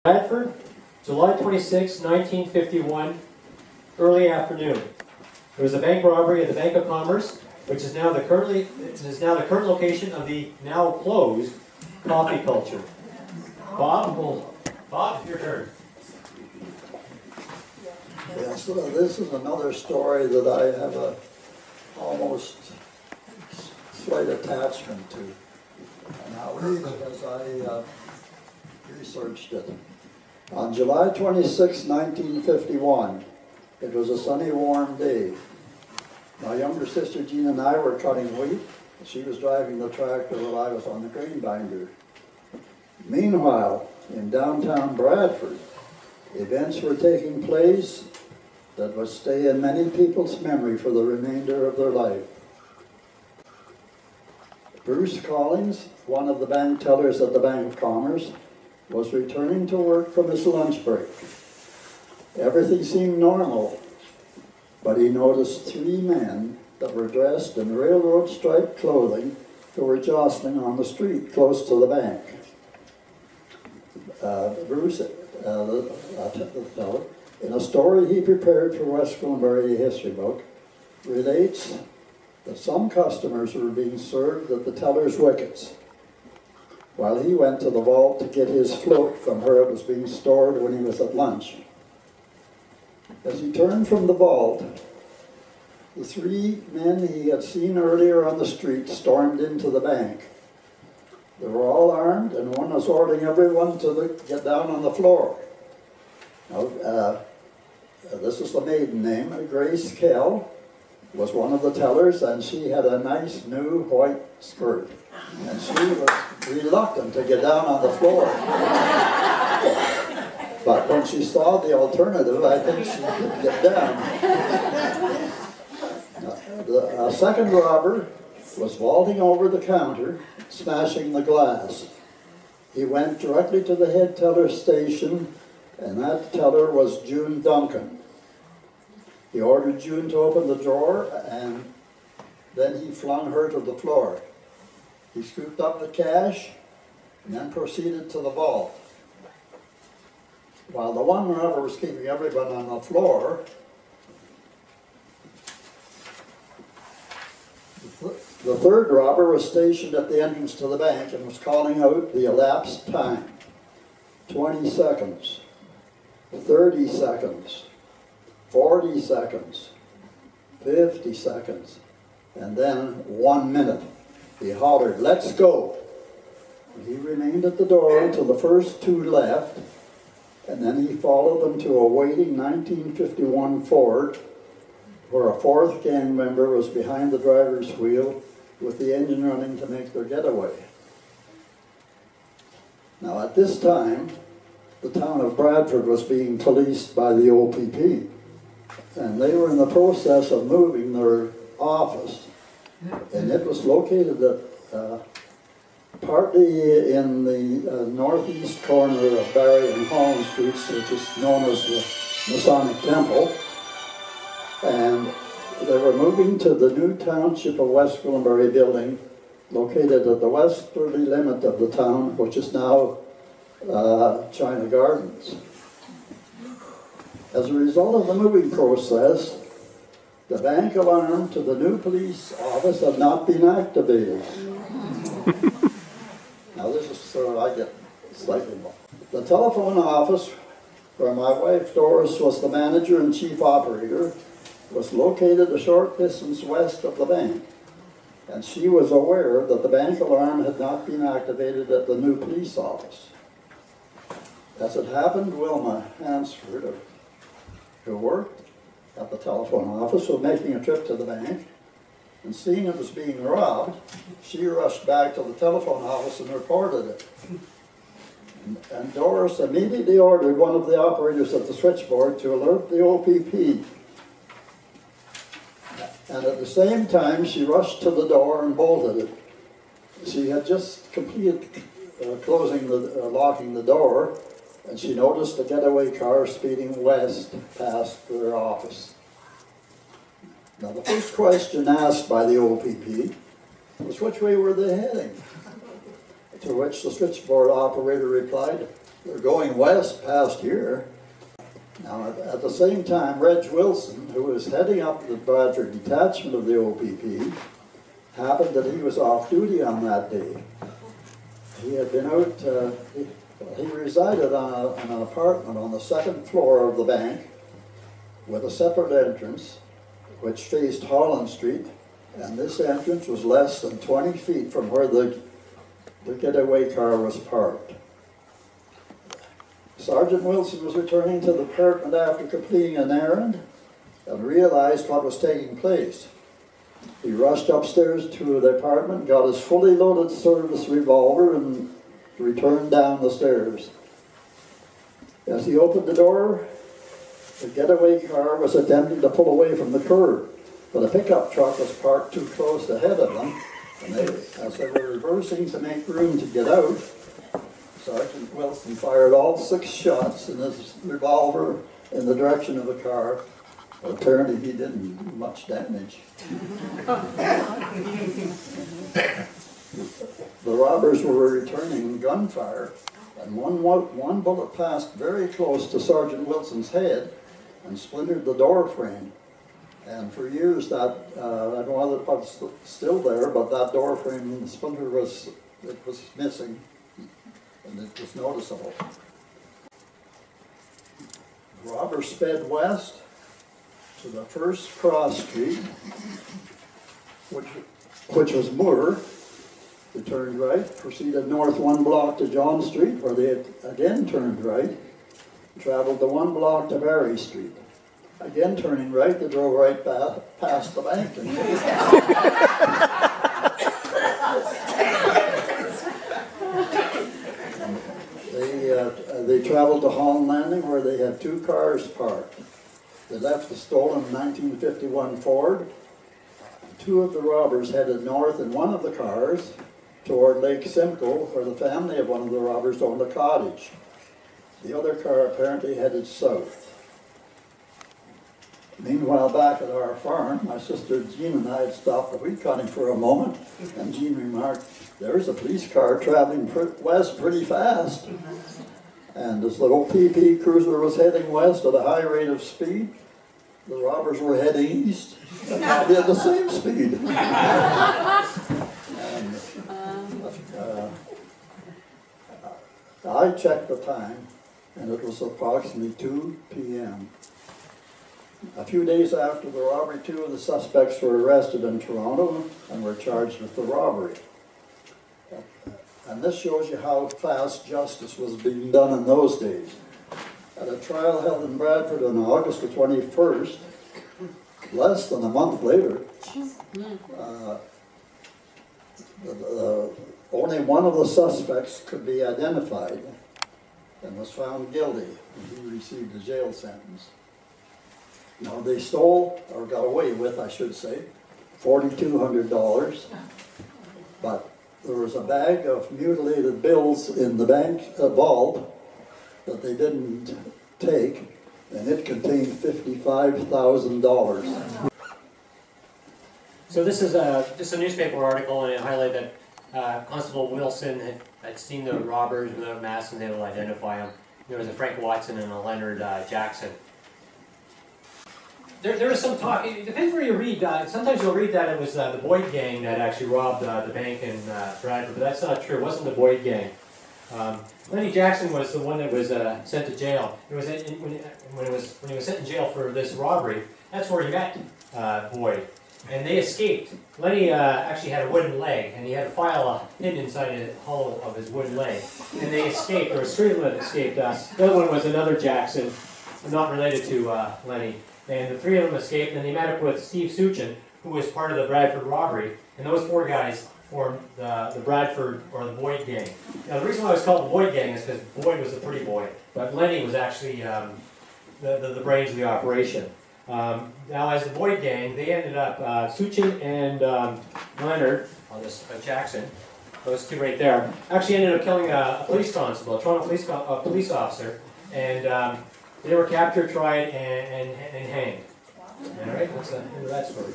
Bradford, July 26, 1951, early afternoon. There was a bank robbery at the Bank of Commerce, which is now the current location of the now closed Coffee Culture. Bob, your turn. Yes, this is another story that I have a almost slight attachment to. And I'll read it as I researched it. On July 26, 1951, it was a sunny, warm day. My younger sister Jean and I were cutting wheat. She was driving the tractor while I was on the grain binder. Meanwhile, in downtown Bradford, events were taking place that would stay in many people's memory for the remainder of their life. Bruce Collins, one of the bank tellers at the Bank of Commerce, was returning to work from his lunch break. Everything seemed normal, but he noticed three men that were dressed in railroad striped clothing who were jostling on the street close to the bank. Bruce, the fellow, in a story he prepared for West Gwillimbury history book, relates that some customers were being served at the teller's wickets, while he went to the vault to get his float from where it was being stored when he was at lunch. As he turned from the vault, the three men he had seen earlier on the street stormed into the bank. They were all armed, and one was ordering everyone to get down on the floor. Now, this is the maiden name. Grace Kell was one of the tellers, and she had a nice new white skirt. And she was reluctant to get down on the floor. But when she saw the alternative, I think she could get down. A second robber was vaulting over the counter, smashing the glass. He went directly to the head teller's station, and that teller was June Duncan. He ordered June to open the drawer, and then he flung her to the floor. He scooped up the cash, and then proceeded to the vault. While the one robber was keeping everyone on the floor, the third robber was stationed at the entrance to the bank and was calling out the elapsed time. 20 seconds, 30 seconds, 40 seconds, 50 seconds, and then 1 minute. He hollered, "Let's go." He remained at the door until the first two left, and then he followed them to a waiting 1951 Ford, where a fourth gang member was behind the driver's wheel with the engine running to make their getaway. Now at this time, the town of Bradford was being policed by the OPP, and they were in the process of moving their office, and it was located at partly in the northeast corner of Barry and Holland Streets, which is known as the Masonic Temple. And they were moving to the new township of West Gwillimbury building, located at the westerly limit of the town, which is now China Gardens. As a result of the moving process, the bank alarm to the new police office had not been activated. Now this is where I get slightly more. The telephone office, where my wife Doris was the manager and chief operator, was located a short distance west of the bank, and she was aware that the bank alarm had not been activated at the new police office. As it happened, Wilma Hansford, who worked at the telephone office, was making a trip to the bank, and seeing it was being robbed, she rushed back to the telephone office and reported it. And Doris immediately ordered one of the operators at the switchboard to alert the OPP. And at the same time, she rushed to the door and bolted it. She had just completed locking the door, and she noticed a getaway car speeding west past their office. Now, the first question asked by the OPP was which way were they heading? To which the switchboard operator replied, They're going west past here. Now, at the same time, Reg Wilson, who was heading up the Bradford detachment of the OPP, happened that he was off duty on that day. He had been out, he resided on an apartment on the second floor of the bank with a separate entrance which faced Holland Street, and this entrance was less than 20 feet from where the getaway car was parked. Sergeant Wilson was returning to the apartment after completing an errand and realized what was taking place. He rushed upstairs to the apartment, got his fully loaded service revolver, and returned down the stairs. As he opened the door, the getaway car was attempting to pull away from the curb, but a pickup truck was parked too close ahead of them, and as they were reversing to make room to get out, Sergeant Wilson fired all 6 shots in his revolver in the direction of the car. Apparently he didn't do much damage. The robbers were returning gunfire, and one bullet passed very close to Sergeant Wilson's head and splintered the door frame. And for years that, I don't know whether it's still there, but that door frame, the splinter was missing, and it was noticeable. The robbers sped west to the first cross street, which was Moore. They turned right, proceeded north 1 block to John Street, where they had again turned right, traveled the 1 block to Barry Street. Again turning right, they drove right past the bank. They traveled to Holland Landing, where they had 2 cars parked. They left the stolen 1951 Ford. 2 of the robbers headed north in one of the cars toward Lake Simcoe, where the family of one of the robbers owned a cottage. The other car apparently headed south. Meanwhile, back at our farm, my sister Jean and I had stopped the wheat cutting for a moment, and Jean remarked, "There's a police car traveling west pretty fast." And as the OPP cruiser was heading west at a high rate of speed, the robbers were heading east, and probably at the same speed. And, I checked the time, and it was approximately 2 p.m. A few days after the robbery, 2 of the suspects were arrested in Toronto and were charged with the robbery. And this shows you how fast justice was being done in those days. At a trial held in Bradford on August the 21st, less than a month later, only one of the suspects could be identified and was found guilty, and he received a jail sentence. Now, they stole, or got away with, I should say, $4,200, but there was a bag of mutilated bills in the bank vault that they didn't take, and it contained $55,000. So this is just a newspaper article, and it highlighted that Constable Wilson had seen the robbers without masks and they able to identify them. There was a Frank Watson and a Leonard Jackson. There was some talk, it depends where you read, sometimes you'll read that it was the Boyd gang that actually robbed the bank in Bradford, but that's not true. It wasn't the Boyd gang. Lenny Jackson was the one that was sent to jail. It was when he was sent in jail for this robbery, that's where he met Boyd. And they escaped. Lenny actually had a wooden leg, and he had a file hidden inside the hollow of his wooden leg. And they escaped, or 3 of them escaped. The other one was another Jackson, not related to Lenny. And the 3 of them escaped, and they met up with Steve Sturgeon, who was part of the Bradford robbery. And those 4 guys formed the Bradford, or the Boyd gang. Now, the reason why it was called the Boyd gang is because Boyd was the pretty boy, but Lenny was actually the brains of the operation. Now, as the Boyd gang, they ended up, Sturgeon and Leonard, on this Jackson, those 2 right there, actually ended up killing a police constable, a Toronto police officer, and they were captured, tried, and hanged. All right, that's the end of that story.